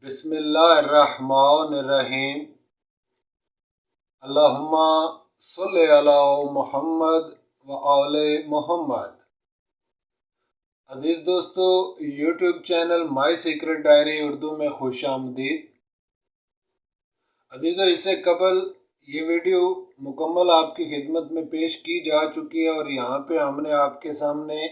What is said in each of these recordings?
बिस्मिल्लाहिर्रहमानिर्रहीम। अल्लाहुम्मा सल्लि अला मुहम्मद व आले मुहम्मद। अजीज़ दोस्तों, YouTube channel my secret diary Urdu में खुश आमदीद। अजीज़ों, इससे कबल ये वीडियो मुकम्मल आपकी खिदमत में पेश की जा चुकी है और यहाँ पे हमने आपके सामने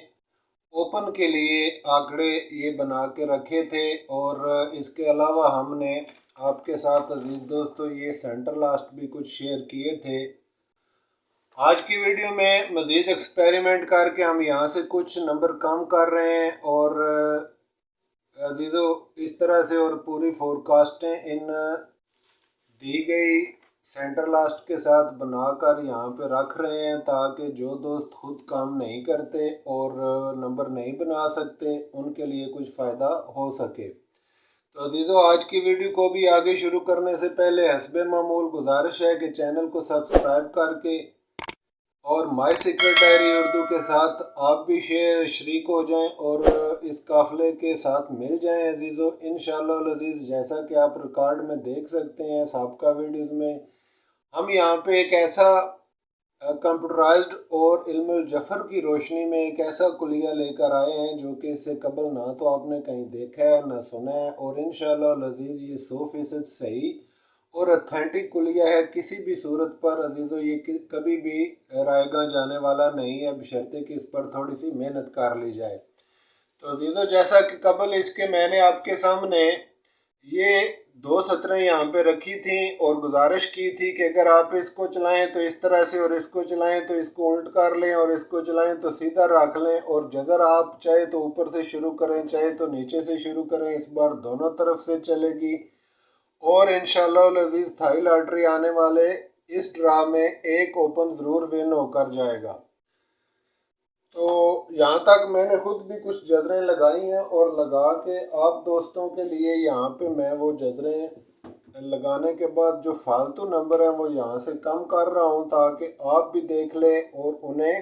ओपन के लिए आंकड़े ये बना के रखे थे और इसके अलावा हमने आपके साथ अजीज दोस्तों ये सेंटर लास्ट भी कुछ शेयर किए थे। आज की वीडियो में मज़ीद एक्सपेरिमेंट करके हम यहाँ से कुछ नंबर कम कर रहे हैं और अजीज़ों इस तरह से और पूरी फोरकास्टें इन दी गई सेंटर लास्ट के साथ बनाकर यहाँ पे रख रहे हैं ताकि जो दोस्त खुद काम नहीं करते और नंबर नहीं बना सकते उनके लिए कुछ फ़ायदा हो सके। तो अजीज़ों, आज की वीडियो को भी आगे शुरू करने से पहले हस्बे मामूल गुजारिश है कि चैनल को सब्सक्राइब करके और माई सीक्रेट डायरी उर्दू के साथ आप भी शरीक हो जाएं और इस काफ़िले के साथ मिल जाएं। अजीज़ों, इंशाअल्लाह अजीज़, जैसा कि आप रिकॉर्ड में देख सकते हैं साबिक़ा वीडियोज़ में, हम यहाँ पे एक ऐसा कंप्यूटराइज्ड और इल्मुल जफ़र की रोशनी में एक ऐसा कुलिया लेकर आए हैं जो कि इससे कबल ना तो आपने कहीं देखा है ना सुना है और इंशाअल्लाह अज़ीज़ ये 100% सही और ऑथेंटिक कुलिया है। किसी भी सूरत पर अजीज़ों ये कभी भी रायगा जाने वाला नहीं है, बशर्ते कि इस पर थोड़ी सी मेहनत कर ली जाए। तो अजीज़ों, जैसा कि कबल इसके मैंने आपके सामने ये 2 सतरें यहाँ पे रखी थी और गुजारिश की थी कि अगर आप इसको चलाएं तो इस तरह से और इसको चलाएं तो इसको उल्ट कर लें और इसको चलाएं तो सीधा रख लें और जगह आप चाहे तो ऊपर से शुरू करें चाहे तो नीचे से शुरू करें, इस बार दोनों तरफ से चलेगी और इंशाअल्लाह अज़ीज़ थाई लॉटरी आने वाले इस ड्रा में एक ओपन ज़रूर विन होकर जाएगा। तो यहाँ तक मैंने खुद भी कुछ जजरें लगाई हैं और लगा के आप दोस्तों के लिए यहाँ पे मैं वो जजरें लगाने के बाद जो फालतू नंबर हैं वो यहाँ से कम कर रहा हूँ ताकि आप भी देख लें और उन्हें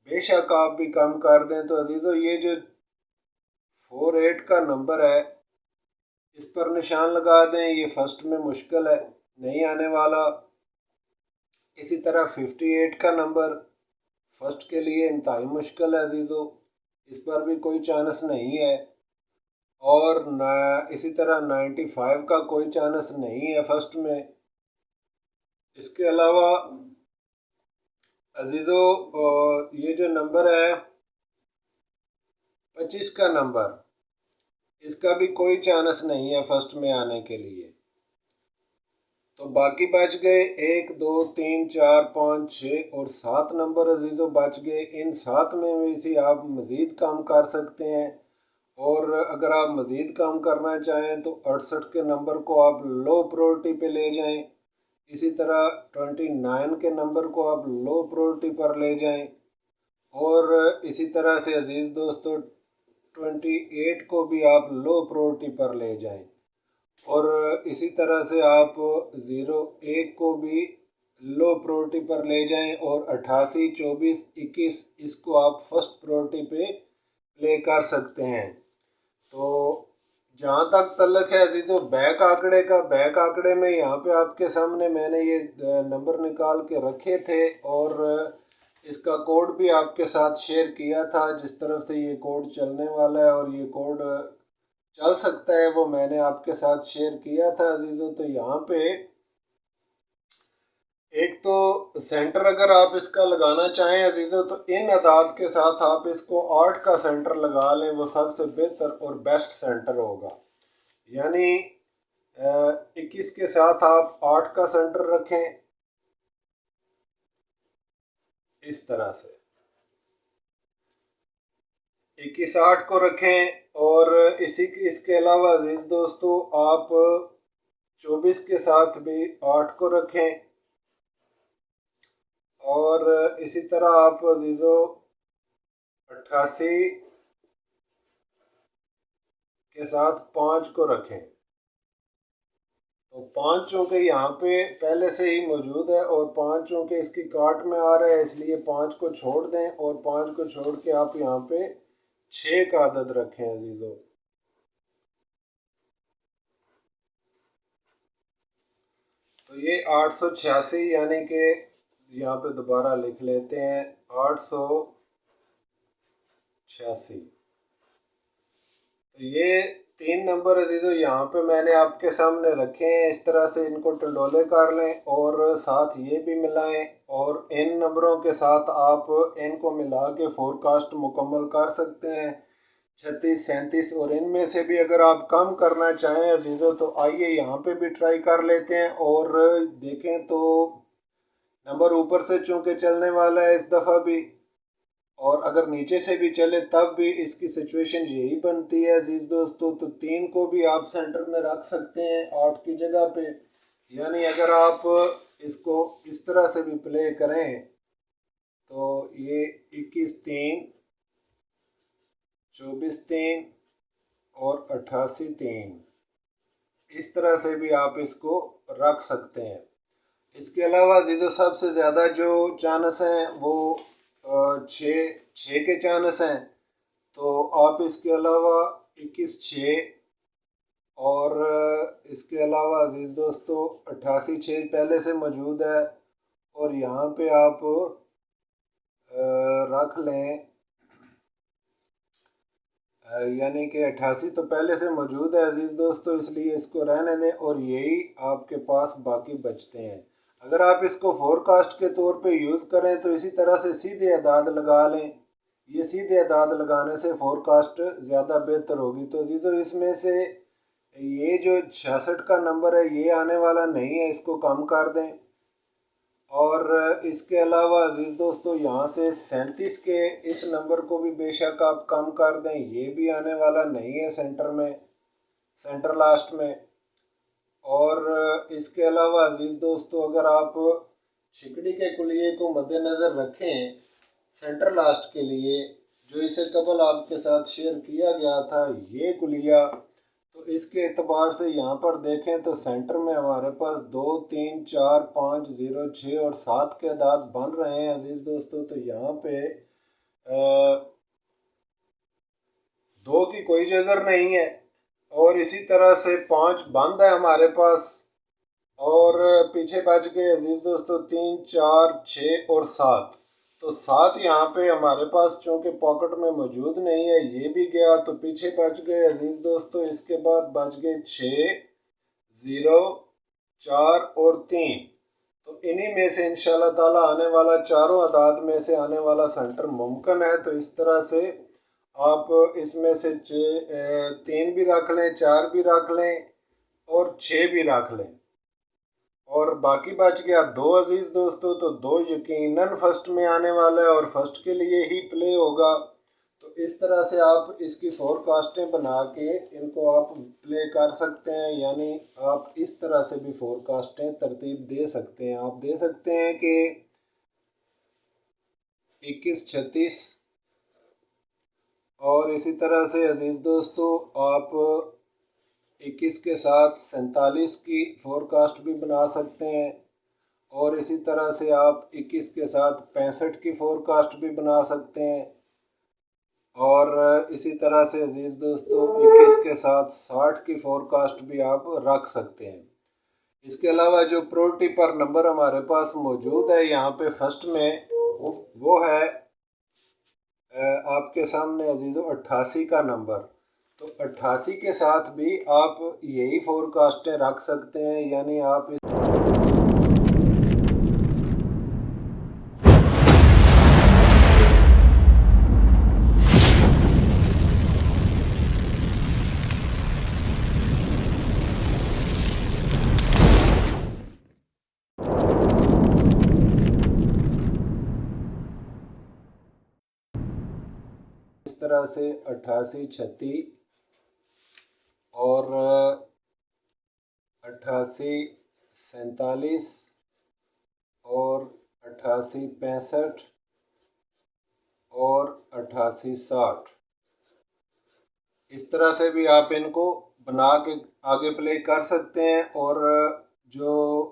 बेशक आप भी कम कर दें। तो अजीज़ों, ये जो 48 का नंबर है इस पर निशान लगा दें, ये फर्स्ट में मुश्किल है, नहीं आने वाला। इसी तरह 58 का नंबर फर्स्ट के लिए इंतहाई मुश्किल है अजीज़ों, इस पर भी कोई चांस नहीं है और इसी तरह 95 का कोई चांस नहीं है फर्स्ट में। इसके अलावा अजीज़ों ये जो नंबर है 25 का नंबर, इसका भी कोई चांस नहीं है फर्स्ट में आने के लिए। तो बाकी बच गए 1 2 3 4 5 6 और 7 नंबर अजीज़ों बच गए। इन 7 में भी से आप मज़ीद कम कर सकते हैं और अगर आप मज़ीद कम करना चाहें तो 68 के नंबर को आप लो प्रायोरिटी पे ले जाएं। इसी तरह 29 के नंबर को आप लो प्रायोरिटी पर ले जाएं और इसी तरह से अजीज़ दोस्तों 28 को भी आप लो प्रायोरिटी पर ले जाएं और इसी तरह से आप 01 को भी लो प्रायोरिटी पर ले जाएं और 88 24 21 इसको आप फर्स्ट प्रायोरिटी पे प्ले कर सकते हैं। तो जहाँ तक तल्लक है अजीज़ों बैक आंकड़े का, बैक आंकड़े में यहाँ पे आपके सामने मैंने ये नंबर निकाल के रखे थे और इसका कोड भी आपके साथ शेयर किया था, जिस तरफ से ये कोड चलने वाला है और ये कोड चल सकता है वो मैंने आपके साथ शेयर किया था अजीज़ों। तो यहाँ पे एक तो सेंटर अगर आप इसका लगाना चाहें अजीज़ों तो इन अदाद के साथ आप इसको 8 का सेंटर लगा लें, वो सबसे बेहतर और बेस्ट सेंटर होगा। यानी 21 के साथ आप 8 का सेंटर रखें इस तरह से, 21 8 को रखें और इसके अलावा अजीज़ दोस्तों आप 24 के साथ भी 8 को रखें और इसी तरह आप अजीज़ों 88 के साथ 5 को रखें। तो 5 चूँकि यहाँ पे पहले से ही मौजूद है और 5 चूँकि इसकी काट में आ रहा है इसलिए 5 को छोड़ दें और 5 को छोड़ के आप यहाँ पे 6 का अदद रखें अजीज़ों। तो ये 886 यानी कि यहाँ पे दोबारा लिख लेते हैं 886। तो ये 3 नंबर अजीजों यहाँ पे मैंने आपके सामने रखे हैं। इस तरह से इनको टंडोले कर लें और साथ ये भी मिलाएं और इन नंबरों के साथ आप इनको मिला के फोरकास्ट मुकम्मल कर सकते हैं 36, 37। और इनमें से भी अगर आप कम करना चाहें अजीजों तो आइए यहाँ पे भी ट्राई कर लेते हैं और देखें। तो नंबर ऊपर से चूँकि चलने वाला है इस दफ़ा भी, और अगर नीचे से भी चले तब भी इसकी सिचुएशन यही बनती है अजीज दोस्तों। तो 3 को भी आप सेंटर में रख सकते हैं 8 की जगह पे। यानी अगर आप इसको इस तरह से भी प्ले करें तो ये 21 3, 24 3 और 88 3, इस तरह से भी आप इसको रख सकते हैं। इसके अलावा अजीजों सबसे ज़्यादा जो चांस हैं वो 6 के चांस हैं। तो आप इसके अलावा 21 6 और इसके अलावा अजीज दोस्तों 88 6 पहले से मौजूद है और यहाँ पे आप रख लें यानी कि 88 तो पहले से मौजूद है अजीज दोस्तों, इसलिए इसको रहने दें और यही आपके पास बाकी बचते हैं। अगर आप इसको फोरकास्ट के तौर पे यूज़ करें तो इसी तरह से सीधे अदाद लगा लें। ये सीधे अदाद लगाने से फोरकास्ट ज़्यादा बेहतर होगी। तो अजीज़ों इसमें से ये जो 66 का नंबर है ये आने वाला नहीं है, इसको कम कर दें। और इसके अलावा अजीज़ दोस्तों यहाँ से 37 के इस नंबर को भी बेशक आप कम कर दें, ये भी आने वाला नहीं है सेंटर में, सेंटर लास्ट में। और इसके अलावा अजीज़ दोस्तों अगर आप छिकड़ी के कुलिये को मद्देनज़र रखें सेंटर लास्ट के लिए, जो इसे कबल आपके साथ शेयर किया गया था ये कुलिया, तो इसके एतबार से यहाँ पर देखें तो सेंटर में हमारे पास 2 3 4 5 0 6 और 7 के अदाद बन रहे हैं अजीज़ दोस्तों। तो यहाँ पे 2 की कोई जज़र नहीं है और इसी तरह से 5 बंद है हमारे पास और पीछे बच गए अजीज़ दोस्तों 3 4 6 और 7। तो 7 यहाँ पे हमारे पास चूँकि पॉकेट में मौजूद नहीं है, ये भी गया तो पीछे बच गए अजीज़ दोस्तों। इसके बाद बच गए 6 0 4 और 3। तो इन्हीं में से इंशाल्लाह ताला आने वाला चारों अदाद में से आने वाला सेंटर मुमकिन है। तो इस तरह से आप इसमें से 3 भी रख लें, 4 भी रख लें और 6 भी रख लें और बाकी बच गया 2 अजीज़ दोस्तों। तो 2 यकीनन फर्स्ट में आने वाला है और फर्स्ट के लिए ही प्ले होगा। तो इस तरह से आप इसकी फोरकास्टें बना के इनको आप प्ले कर सकते हैं। यानी आप इस तरह से भी फोरकास्टें तरतीब दे सकते हैं। आप दे सकते हैं कि 21 36 और इसी तरह से अजीज़ दोस्तों आप 21 के साथ 47 की फोरकास्ट भी बना सकते हैं और इसी तरह से आप 21 के साथ 65 की फोरकास्ट भी बना सकते हैं और इसी तरह से अजीज़ दोस्तों 21 के साथ 60 की फोरकास्ट भी आप रख सकते हैं। इसके अलावा जो प्रायोरिटी पर नंबर हमारे पास मौजूद है यहाँ पे फर्स्ट में वो है आपके सामने अजीज़ों 88 का नंबर। तो 88 के साथ भी आप यही फोरकास्टें रख सकते हैं। यानी आप इस तरह से 88 36 और 88 47 और 88 65 और 88 60, इस तरह से भी आप इनको बना के आगे प्ले कर सकते हैं। और जो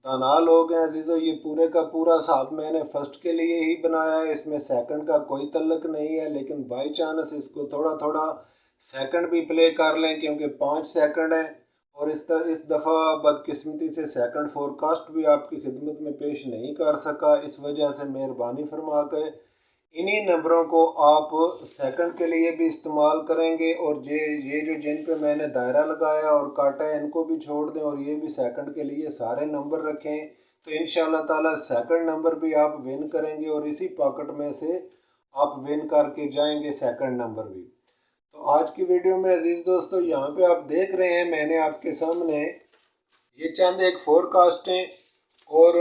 दाना लोग हैं अजीज़ों ये पूरे का पूरा हिसाब मैंने फर्स्ट के लिए ही बनाया है, इसमें सेकंड का कोई तल्लक नहीं है। लेकिन बाई चांस इसको थोड़ा थोड़ा सेकंड भी प्ले कर लें क्योंकि 5 सेकंड है और इस दफ़ा बदकिस्मती से सेकंड फोरकास्ट भी आपकी खिदमत में पेश नहीं कर सका। इस वजह से मेहरबानी फरमा के इन्हीं नंबरों को आप सेकंड के लिए भी इस्तेमाल करेंगे, और ये जो जिन पे मैंने दायरा लगाया और काटा है इनको भी छोड़ दें और ये भी सेकंड के लिए सारे नंबर रखें। तो इंशाल्लाह ताला सेकंड नंबर भी आप विन करेंगे और इसी पॉकेट में से आप विन करके जाएंगे सेकंड नंबर भी। तो आज की वीडियो में अजीज दोस्तों, यहाँ पे आप देख रहे हैं मैंने आपके सामने ये चंद एक फोरकास्ट हैं और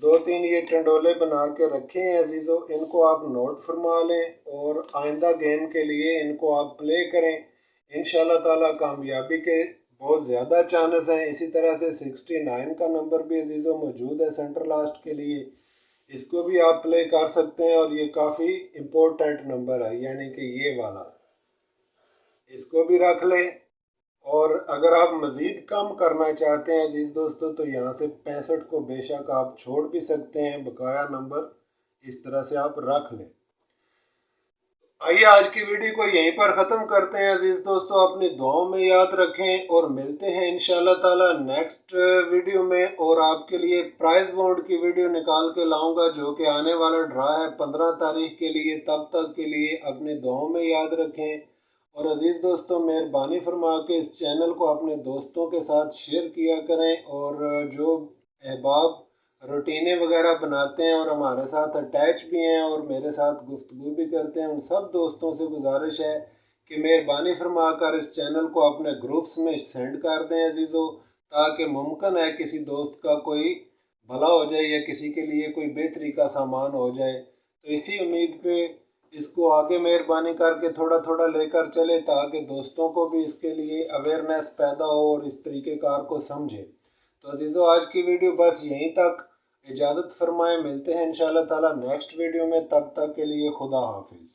दो तीन ये टंडोले बना के रखे हैं अजीज़ों। इनको आप नोट फरमा लें और आइंदा गेम के लिए इनको आप प्ले करें। इंशाल्लाह ताला कामयाबी के बहुत ज़्यादा चांसेस हैं। इसी तरह से 69 का नंबर भी अजीज़ों मौजूद है सेंटर लास्ट के लिए, इसको भी आप प्ले कर सकते हैं और ये काफ़ी इम्पोर्टेंट नंबर है, यानी कि ये वाला, इसको भी रख लें। और अगर आप मज़ीद कम करना चाहते हैं अजीज़ दोस्तों तो यहाँ से 65 को बेशक आप छोड़ भी सकते हैं, बकाया नंबर इस तरह से आप रख लें। आइए आज की वीडियो को यहीं पर ख़त्म करते हैं अजीज़ दोस्तों, अपनी दुआओं में याद रखें और मिलते हैं इंशाल्लाह ताला नेक्स्ट वीडियो में। और आपके लिए प्राइज़ बोर्ड की वीडियो निकाल के लाऊंगा जो कि आने वाला ड्रा है 15 तारीख के लिए। तब तक के लिए अपनी दुआओं में याद रखें और अजीज़ दोस्तों मेहरबानी फरमा के इस चैनल को अपने दोस्तों के साथ शेयर किया करें। और जो अहबाब रूटीनें वगैरह बनाते हैं और हमारे साथ अटैच भी हैं और मेरे साथ गुफ्तगू भी करते हैं, उन सब दोस्तों से गुजारिश है कि मेहरबानी फरमा कर इस चैनल को अपने ग्रुप्स में सेंड कर दें अजीज़ों, ताकि मुमकिन है किसी दोस्त का कोई भला हो जाए या किसी के लिए कोई बेहतरी का सामान हो जाए। तो इसी उम्मीद पे इसको आगे मेहरबानी करके थोड़ा थोड़ा लेकर चले ताकि दोस्तों को भी इसके लिए अवेयरनेस पैदा हो और इस तरीक़ेकार को समझे। तो अजीज़ों आज की वीडियो बस यहीं तक, इजाज़त फरमाएं, मिलते हैं इंशाल्लाह ताला नेक्स्ट वीडियो में। तब तक के लिए खुदा हाफिज़।